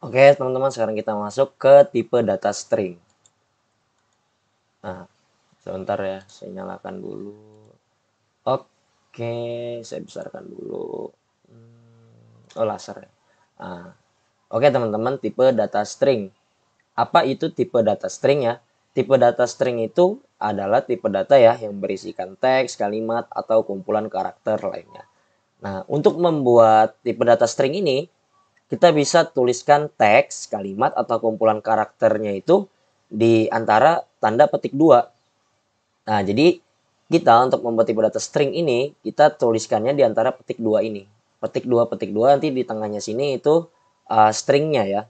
Oke, teman-teman, sekarang kita masuk ke tipe data string. Nah, sebentar ya, saya nyalakan dulu. Oke, saya besarkan dulu. Oh, laser ya. Nah, oke, teman-teman, tipe data string. Apa itu tipe data string ya? Tipe data string itu adalah tipe data ya yang berisikan teks, kalimat, atau kumpulan karakter lainnya. Nah, untuk membuat tipe data string ini, kita bisa tuliskan teks, kalimat, atau kumpulan karakternya itu di antara tanda petik dua. Nah, jadi kita untuk membuat tipe data string ini, kita tuliskannya di antara petik dua ini. Petik dua nanti di tengahnya sini itu stringnya ya.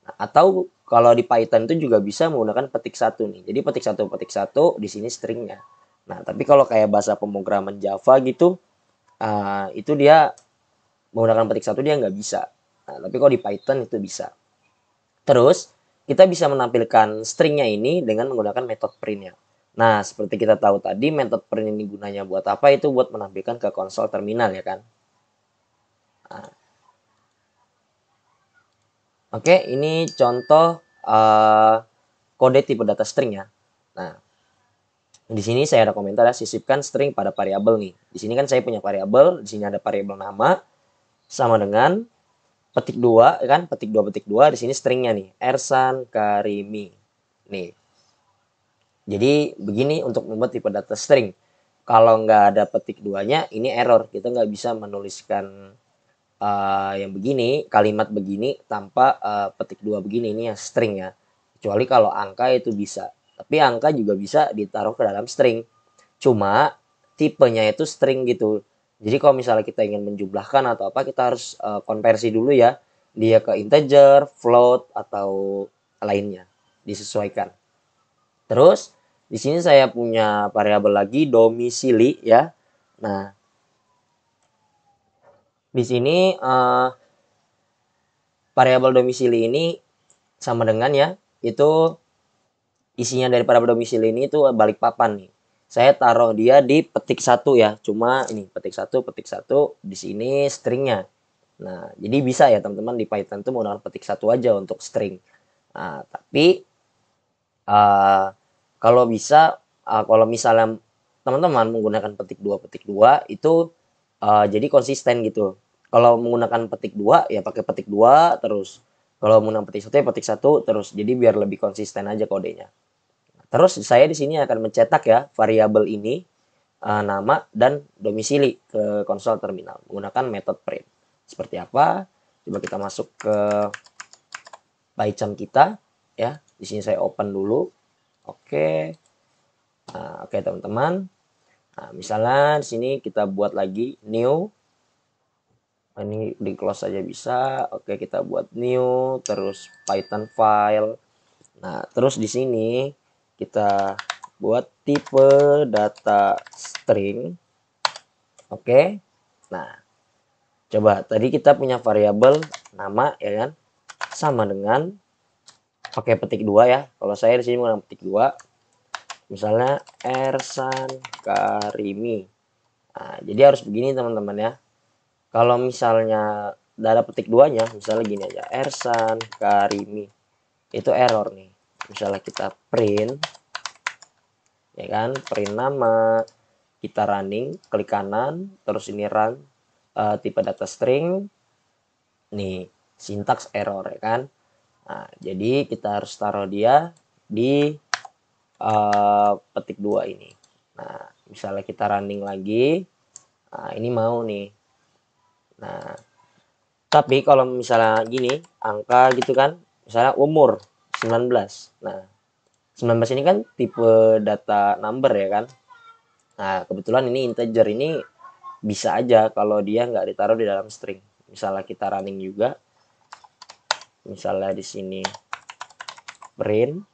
Nah, atau kalau di Python itu juga bisa menggunakan petik satu nih. Jadi petik satu di sini stringnya. Nah, tapi kalau kayak bahasa pemrograman Java gitu, itu dia menggunakan petik satu dia nggak bisa. Nah, tapi kalau di Python itu bisa. Terus, kita bisa menampilkan stringnya ini dengan menggunakan metode print-nya. Nah, seperti kita tahu tadi, metode print ini gunanya buat apa? Itu buat menampilkan ke konsol terminal ya kan. Nah, oke, ini contoh kode tipe data string ya. Nah, di sini saya ada komentar ya, sisipkan string pada variabel nih. Di sini kan saya punya variabel, di sini ada variabel nama sama dengan petik 2 kan, petik 2 di sini stringnya nih, Ersan Karimi. Nih. Jadi begini untuk membuat tipe data string. Kalau nggak ada petik duanya, ini error. Kita nggak bisa menuliskan yang begini, kalimat begini tanpa petik dua begini. Ini ya string ya. Kecuali kalau angka itu bisa. Tapi angka juga bisa ditaruh ke dalam string. Cuma tipenya itu string gitu. Jadi kalau misalnya kita ingin menjumlahkan atau apa, kita harus konversi dulu ya. Dia ke integer, float, atau lainnya. Disesuaikan. Terus di sini saya punya variabel lagi domisili ya. Nah, di sini variabel domisili ini sama dengan ya, itu isinya dari variabel domisili ini itu balik papan nih. Saya taruh dia di petik satu ya. Cuma ini petik satu di sini stringnya. Nah, jadi bisa ya teman-teman di Python tuh menggunakan petik satu aja untuk string. Nah, tapi uh, kalau bisa, kalau misalnya teman-teman menggunakan petik dua itu jadi konsisten gitu. Kalau menggunakan petik dua ya pakai petik dua terus. Kalau menggunakan petik satu ya petik satu terus. Jadi biar lebih konsisten aja kodenya. Terus saya di sini akan mencetak ya variabel ini nama dan domisili ke konsol terminal menggunakan metode print. Seperti apa? Coba kita masuk ke PyCharm kita ya. Di sini saya open dulu. Oke. Nah, oke teman-teman. Nah, misalnya di sini kita buat lagi new. Ini di close saja bisa. Oke, kita buat new terus Python file. Nah, terus di sini kita buat tipe data string. Oke. Nah, coba tadi kita punya variabel nama ya kan sama dengan pakai petik 2 ya. Kalau saya di sini menggunakan petik 2 misalnya Ersan Karimi. Nah, jadi harus begini teman-teman ya. Kalau misalnya ada petik duanya, misalnya gini aja, Ersan Karimi, itu error nih. Misalnya kita print, ya kan, print nama, kita running, klik kanan, terus ini run, tipe data string, nih, sintaks error ya kan. Nah, jadi kita harus taruh dia di petik 2 ini. Nah, misalnya kita running lagi, nah ini mau nih. Nah, tapi kalau misalnya gini, angka gitu kan, misalnya umur 19. Nah, 19 ini kan tipe data number ya kan. Nah, kebetulan ini integer ini bisa aja kalau dia nggak ditaruh di dalam string. Misalnya kita running juga, misalnya di sini print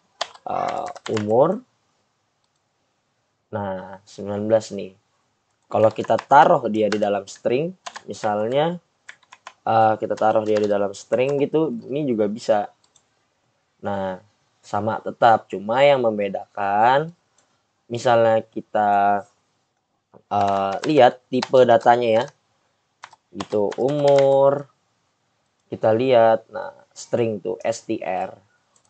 umur. Nah, 19 nih. Kalau kita taruh dia di dalam string, misalnya kita taruh dia di dalam string gitu, ini juga bisa. Nah, sama tetap, cuma yang membedakan misalnya kita lihat tipe datanya ya, gitu umur, kita lihat, nah string tuh str.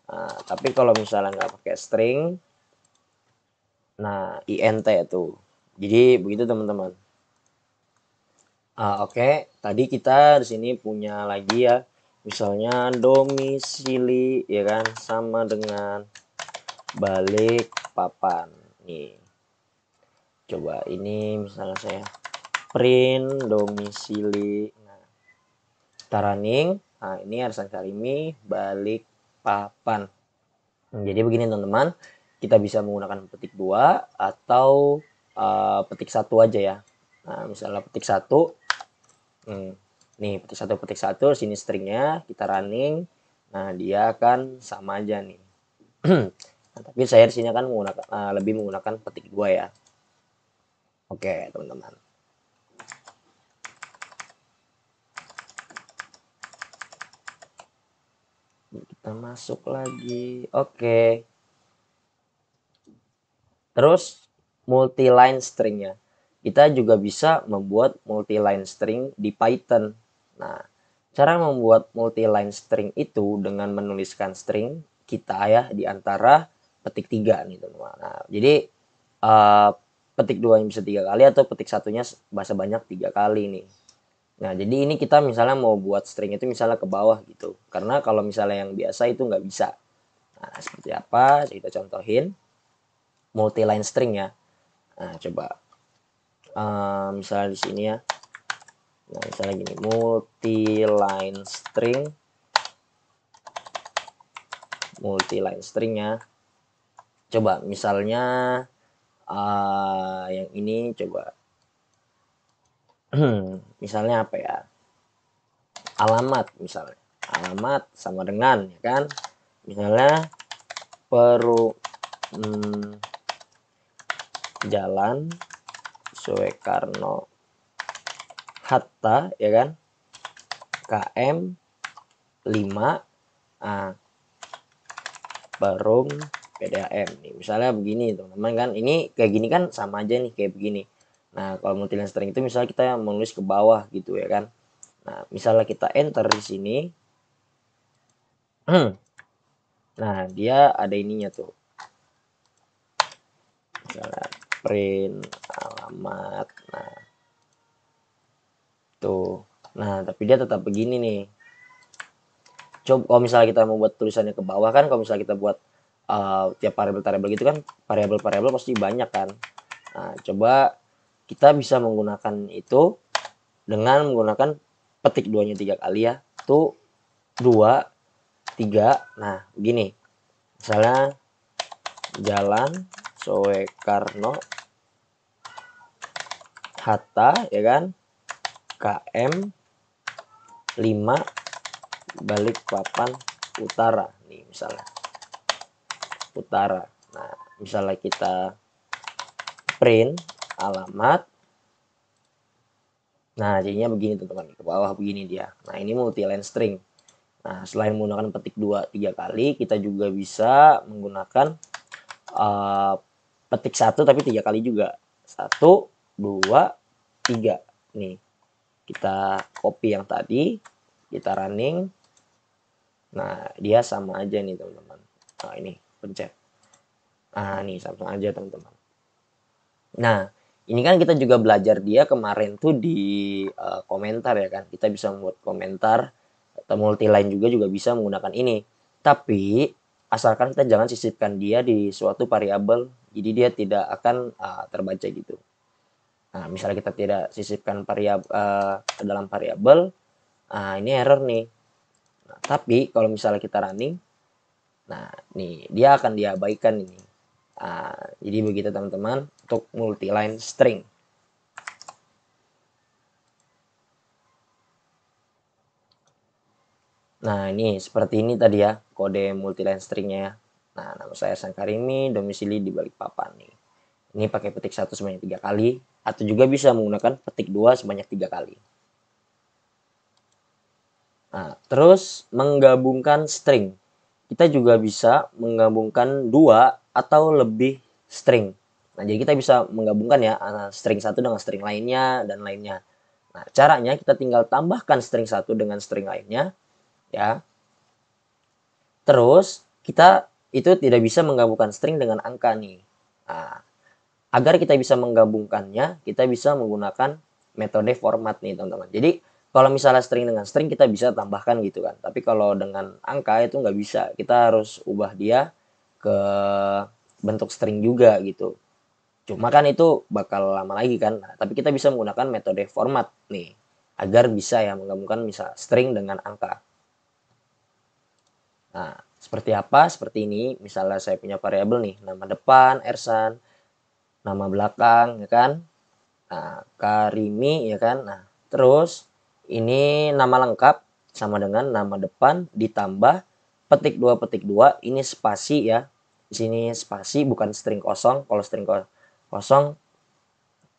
Nah, tapi kalau misalnya nggak pakai string, nah int tuh. Jadi begitu teman-teman. Oke, tadi kita di sini punya lagi ya, misalnya domisili ya kan sama dengan balik papan nih. Coba ini misalnya saya print domisili. Nah, kita running. Nah, ini Arsan Karimi balik papan. Jadi begini teman-teman, kita bisa menggunakan petik 2 atau petik 1 aja ya. Nah, misalnya petik 1, nih petik 1 sini stringnya, kita running. Nah, dia akan sama aja nih. Nah, tapi saya di sini akan menggunakan lebih menggunakan petik 2 ya. Oke, teman-teman. Kita masuk lagi. Oke. Terus multi-line stringnya. Kita juga bisa membuat multi-line string di Python. Nah, cara membuat multi-line string itu dengan menuliskan string kita ya di antara petik 3 nih teman-teman. Nah, jadi petik 2-nya bisa 3 kali atau petik 1-nya bahasa banyak 3 kali nih. Nah, jadi ini kita misalnya mau buat string itu misalnya ke bawah gitu. Karena kalau misalnya yang biasa itu nggak bisa. Nah, seperti apa? Kita contohin. Multi-line string ya. Nah, coba. Misalnya di sini ya. Nah, misalnya gini. Multi-line string. Multi-line stringnya. Coba misalnya yang ini coba. Misalnya apa ya? Alamat misalnya. Alamat sama dengan ya kan. Misalnya Jalan Soekarno Hatta ya kan, KM 5 Perum PDAM nih. Misalnya begini teman-teman kan, ini kayak gini kan sama aja nih kayak begini. Nah, kalau multi-line string itu misalnya kita menulis ke bawah gitu ya kan. Nah, misalnya kita enter di sini. Nah, dia ada ininya tuh. Misalnya print alamat. Nah, tuh. Nah, tapi dia tetap begini nih. Coba kalau misalnya kita mau buat tulisannya ke bawah kan, kalau misalnya kita buat tiap variabel-variabel gitu kan, variabel-variabel pasti banyak kan. Nah, coba kita bisa menggunakan itu dengan menggunakan petik 2-nya 3 kali ya. Tuh 2, 3. Nah, begini. Misalnya Jalan Soekarno Hatta ya kan, KM 5 Balikpapan Utara nih misalnya. Utara. Nah, misalnya kita print alamat. Nah, jadinya begini teman-teman. Ke bawah begini dia. Nah, ini multi-line string. Nah, selain menggunakan petik 2 3 kali, kita juga bisa menggunakan petik 1 tapi 3 kali juga. 1, 2, 3. Nih, kita copy yang tadi, kita running. Nah, dia sama aja nih teman-teman. Nah, ini pencet. Nah, nih sama aja teman-teman. Nah, ini kan kita juga belajar dia kemarin tuh di komentar ya kan. Kita bisa membuat komentar atau multi-line juga bisa menggunakan ini. Tapi asalkan kita jangan sisipkan dia di suatu variabel, jadi dia tidak akan terbaca gitu. Nah, misalnya kita tidak sisipkan variabel ke dalam variabel, ini error nih. Nah, tapi kalau misalnya kita running, nah nih dia akan diabaikan ini. Jadi begitu teman-teman untuk multi-line string. Nah, ini seperti ini tadi ya kode multi-line stringnya ya. Nah, nama saya Sangkarimi, domisili di Balikpapan nih. Ini pakai petik 1 sebanyak 3 kali, atau juga bisa menggunakan petik 2 sebanyak 3 kali. Nah, terus menggabungkan string. Kita juga bisa menggabungkan 2 atau lebih string. Nah, jadi kita bisa menggabungkan ya string 1 dengan string lainnya dan lainnya. Nah, caranya kita tinggal tambahkan string 1 dengan string lainnya. ya. Terus kita itu tidak bisa menggabungkan string dengan angka nih. Nah, agar kita bisa menggabungkannya, kita bisa menggunakan metode format nih teman-teman. Jadi kalau misalnya string dengan string kita bisa tambahkan gitu kan. Tapi kalau dengan angka itu nggak bisa. Kita harus ubah dia ke bentuk string juga gitu. Cuma kan itu bakal lama lagi kan. Nah, tapi kita bisa menggunakan metode format nih. Agar bisa ya menggabungkan misal string dengan angka. Nah, seperti apa? Seperti ini. Misalnya saya punya variabel nih. Nama depan, Ersan. Nama belakang, ya kan. Nah, Karimi, ya kan. Nah, terus ini nama lengkap sama dengan nama depan ditambah petik 2 ini spasi ya. Di sini spasi bukan string kosong. Kalau string kosong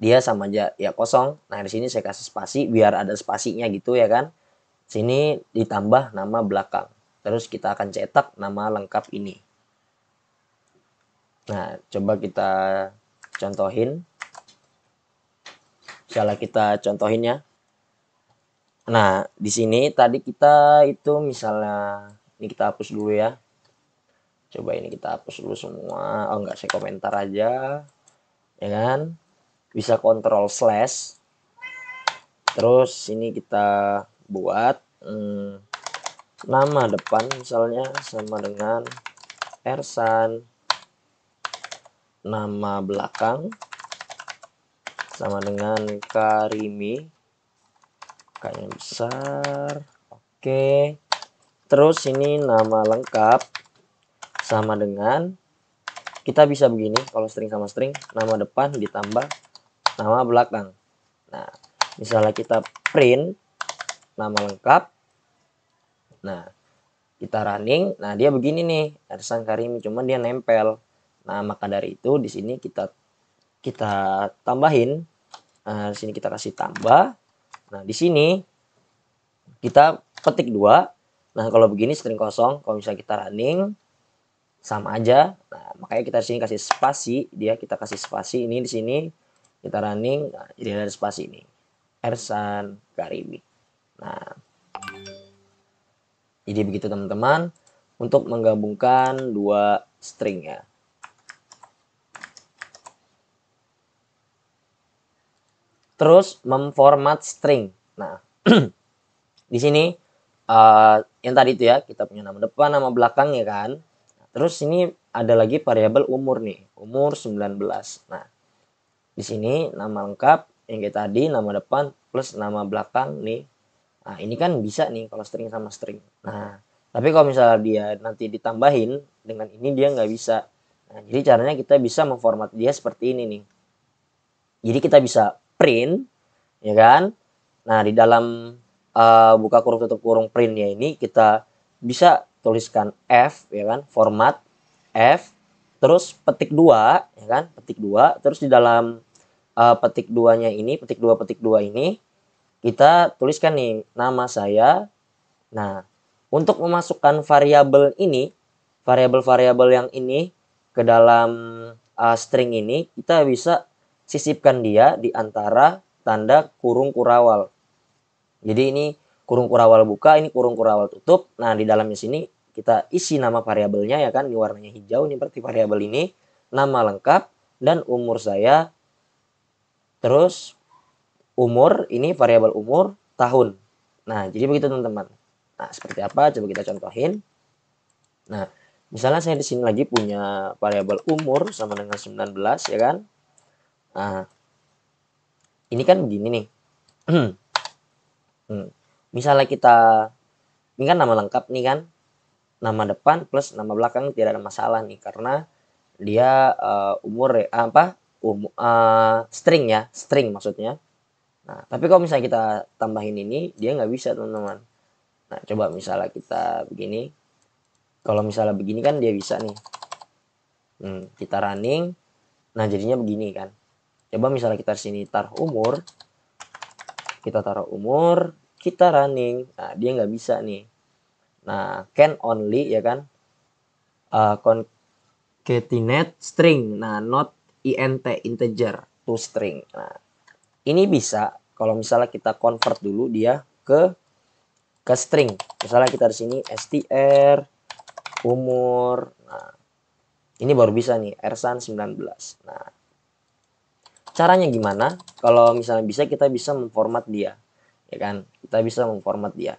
dia sama aja ya kosong. Nah, di sini saya kasih spasi biar ada spasinya gitu ya kan. Sini ditambah nama belakang. Terus kita akan cetak nama lengkap ini. Nah, coba kita contohin. Misalnya kita contohin ya. Nah, di sini tadi kita itu misalnya ini kita hapus dulu ya. Coba ini kita hapus dulu semua. Oh enggak, saya komentar aja. Ya kan? Bisa kontrol slash. Terus ini kita buat nama depan misalnya sama dengan Ersan. Nama belakang sama dengan Karimi. Kayaknya besar. Oke. Terus ini nama lengkap sama dengan kita bisa begini kalau string sama string, nama depan ditambah nama belakang. Nah, misalnya kita print nama lengkap. Nah, kita running. Nah, dia begini nih, Ersan Karimi, cuma dia nempel. Nah, maka dari itu di sini kita tambahin. Nah, di sini kita kasih tambah. Nah, di sini kita petik 2. Nah, kalau begini string kosong, kalau misalnya kita running sama aja. Nah, makanya kita di sini kasih spasi, kita kasih spasi ini di sini kita running, nah, jadi ada spasi ini. Ersan Karimi. Nah, jadi begitu teman-teman untuk menggabungkan dua string ya. Terus memformat string. Nah, di sini yang tadi itu ya, kita punya nama depan, nama belakang ya kan. Terus ini ada lagi variabel umur nih, umur 19. Nah, di sini nama lengkap yang kayak tadi, nama depan plus nama belakang nih. Nah, ini kan bisa nih kalau string sama string. Nah, tapi kalau misalnya dia nanti ditambahin dengan ini dia nggak bisa. Nah, jadi caranya kita bisa memformat dia seperti ini nih. Jadi kita bisa print, ya kan? Nah, di dalam buka kurung tutup kurung printnya ini kita bisa tuliskan F, ya kan? Format F, terus petik 2, ya kan? Petik 2, terus di dalam petik 2-nya ini, petik 2 ini kita tuliskan nih nama saya. Nah, untuk memasukkan variabel ini, variabel-variabel yang ini ke dalam string ini, kita bisa sisipkan dia di antara tanda kurung kurawal. Jadi ini kurung kurawal buka, ini kurung kurawal tutup. Nah, di dalamnya sini kita isi nama variabelnya ya kan, ini warnanya hijau, ini berarti variabel ini, nama lengkap, dan umur saya. Terus umur, ini variabel umur, tahun. Nah, jadi begitu teman-teman. Nah, seperti apa? Coba kita contohin. Nah, misalnya saya di sini lagi punya variabel umur sama dengan 19 ya kan. Nah, ini kan begini nih. Misalnya kita, ini kan nama lengkap nih kan. Nama depan plus nama belakang tidak ada masalah nih karena dia umur string ya, string maksudnya. Nah, tapi kalau misalnya kita tambahin ini, dia nggak bisa teman-teman. Nah, coba misalnya kita begini. Kalau misalnya begini kan dia bisa nih. Kita running. Nah, jadinya begini kan. Coba misalnya kita sini taruh umur. Kita taruh umur. Kita running. Nah, dia nggak bisa nih. Nah, can only ya kan. Concatenate string. Nah, not int, integer to string. Nah, ini bisa kalau misalnya kita convert dulu dia ke ke string. Misalnya kita di sini str umur. Nah, ini baru bisa nih Ersan 19. Nah, caranya gimana? Kalau misalnya bisa, kita bisa memformat dia, ya kan? Kita bisa memformat dia.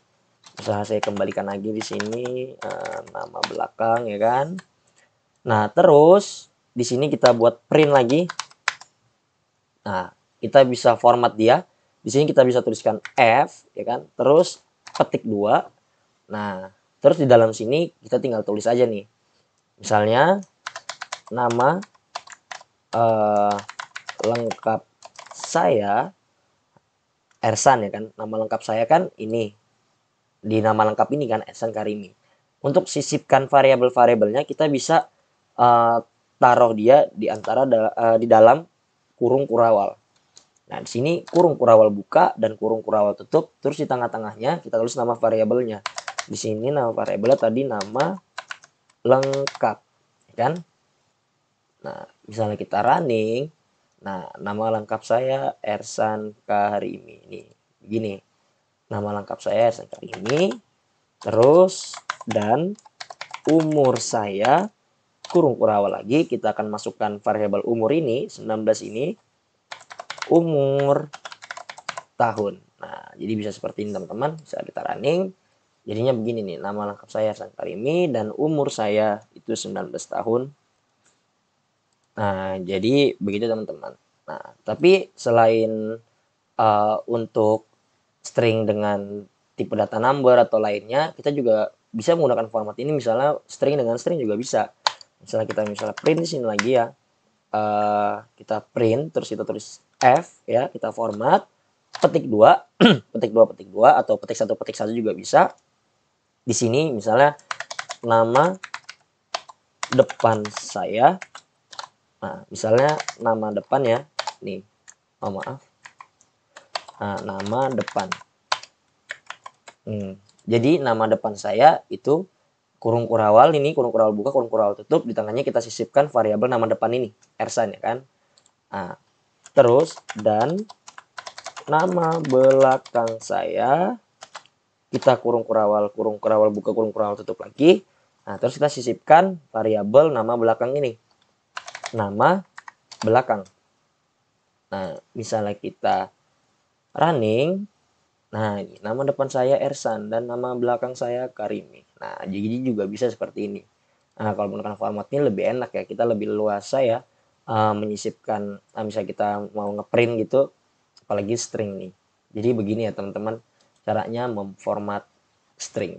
Misalnya saya kembalikan lagi di sini nama belakang, ya kan? Nah, terus di sini kita buat print lagi. Nah, kita bisa format dia. Di sini kita bisa tuliskan F, ya kan? Terus petik 2. Nah, terus di dalam sini kita tinggal tulis aja nih. Misalnya nama lengkap saya Ersan, ya kan. Nama lengkap saya kan ini. Di nama lengkap ini kan Ersan Karimi. Untuk sisipkan variabel-variabelnya kita bisa taruh dia di antara di dalam kurung kurawal. Nah, di sini kurung kurawal buka dan kurung kurawal tutup, terus di tengah-tengahnya kita tulis nama variabelnya. Di sini nama variabelnya tadi nama lengkap, ya kan? Nah, misalnya kita running, nah nama lengkap saya Ersan Karimi. Nih, begini. Nama lengkap saya Ersan Karimi, terus dan umur saya kurung kurawal lagi, kita akan masukkan variabel umur ini, 19 ini, umur tahun. Nah, jadi bisa seperti ini teman-teman, bisa kita running. Jadinya begini nih, nama lengkap saya Ersan Karimi dan umur saya itu 19 tahun. Nah, jadi begitu teman-teman. Nah, tapi selain untuk string dengan tipe data number atau lainnya, kita juga bisa menggunakan format ini. Misalnya string dengan string juga bisa. Misalnya kita print di sini lagi ya. Kita print terus kita tulis F ya, kita format petik 2, petik 2 petik 2 atau petik 1 juga bisa. Di sini misalnya nama depan saya. Nah, misalnya nama depan ya. Nih. Oh, maaf. Nah, nama depan. Jadi nama depan saya itu kurung kurawal ini, kurung kurawal buka, kurung kurawal tutup. Di tengahnya kita sisipkan variabel nama depan ini, Ersan, ya kan. Nah, terus dan nama belakang saya kita kurung kurawal buka, kurung kurawal tutup lagi. Nah, terus kita sisipkan variabel nama belakang ini, nama belakang. Nah, misalnya kita running, nah ini nama depan saya Ersan dan nama belakang saya Karimi. Nah, jadi juga bisa seperti ini. Nah, kalau menggunakan format ini lebih enak ya, kita lebih luasa ya menyisipkan, misalnya kita mau ngeprint gitu, apalagi string nih. Jadi begini ya teman-teman, caranya memformat string.